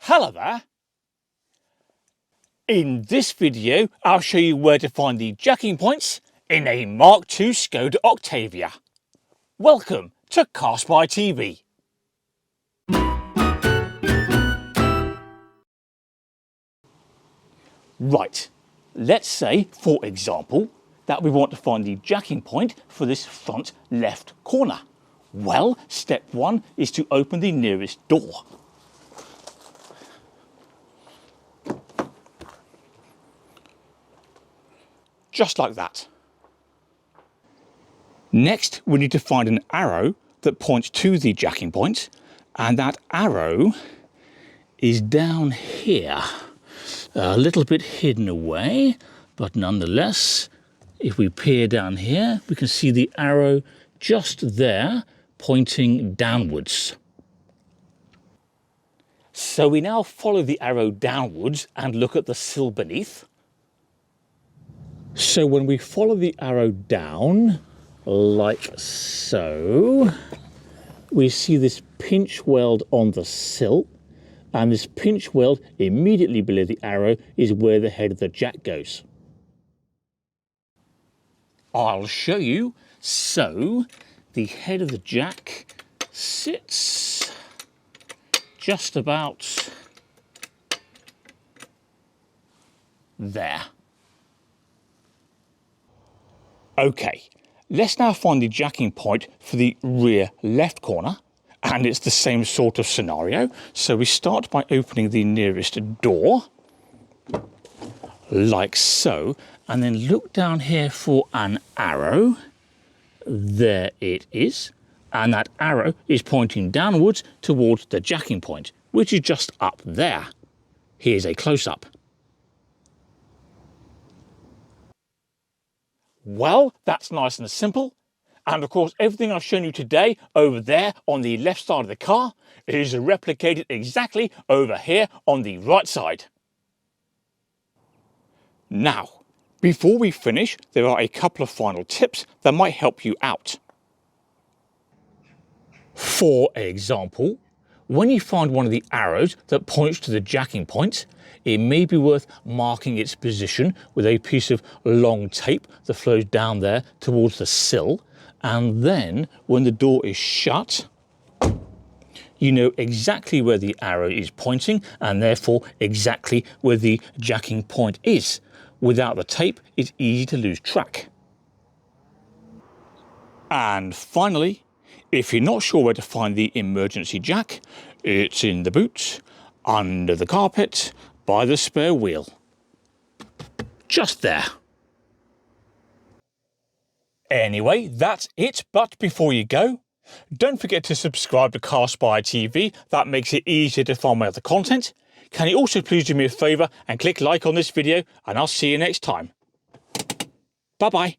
Hello there. In this video, I'll show you where to find the jacking points in a Mark II Skoda Octavia. Welcome to CarSpyTV. Right, let's say, for example, that we want to find the jacking point for this front left corner. Well, step one is to open the nearest door. Just like that. Next, we need to find an arrow that points to the jacking point, and that arrow is down here. A little bit hidden away, but nonetheless, if we peer down here, we can see the arrow just there, pointing downwards. So we now follow the arrow downwards and look at the sill beneath. So when we follow the arrow down, like so, we see this pinch weld on the sill, and this pinch weld immediately below the arrow is where the head of the jack goes. I'll show you. So the head of the jack sits just about there. Okay, let's now find the jacking point for the rear left corner, and it's the same sort of scenario. So we start by opening the nearest door, like so, and then look down here for an arrow. There it is, and that arrow is pointing downwards towards the jacking point, which is just up there. Here's a close-up. Well, that's nice and simple. And of course, everything I've shown you today over there on the left side of the car is replicated exactly over here on the right side. Now, before we finish, there are a couple of final tips that might help you out. For example, when you find one of the arrows that points to the jacking point, it may be worth marking its position with a piece of long tape that flows down there towards the sill, and then when the door is shut, you know exactly where the arrow is pointing and therefore exactly where the jacking point is. Without the tape, it's easy to lose track. And finally, if you're not sure where to find the emergency jack, it's in the boot, under the carpet, by the spare wheel. Just there. Anyway, that's it. But before you go, don't forget to subscribe to CarSpyTV. That makes it easier to find my other content. Can you also please do me a favour and click like on this video, and I'll see you next time. Bye-bye.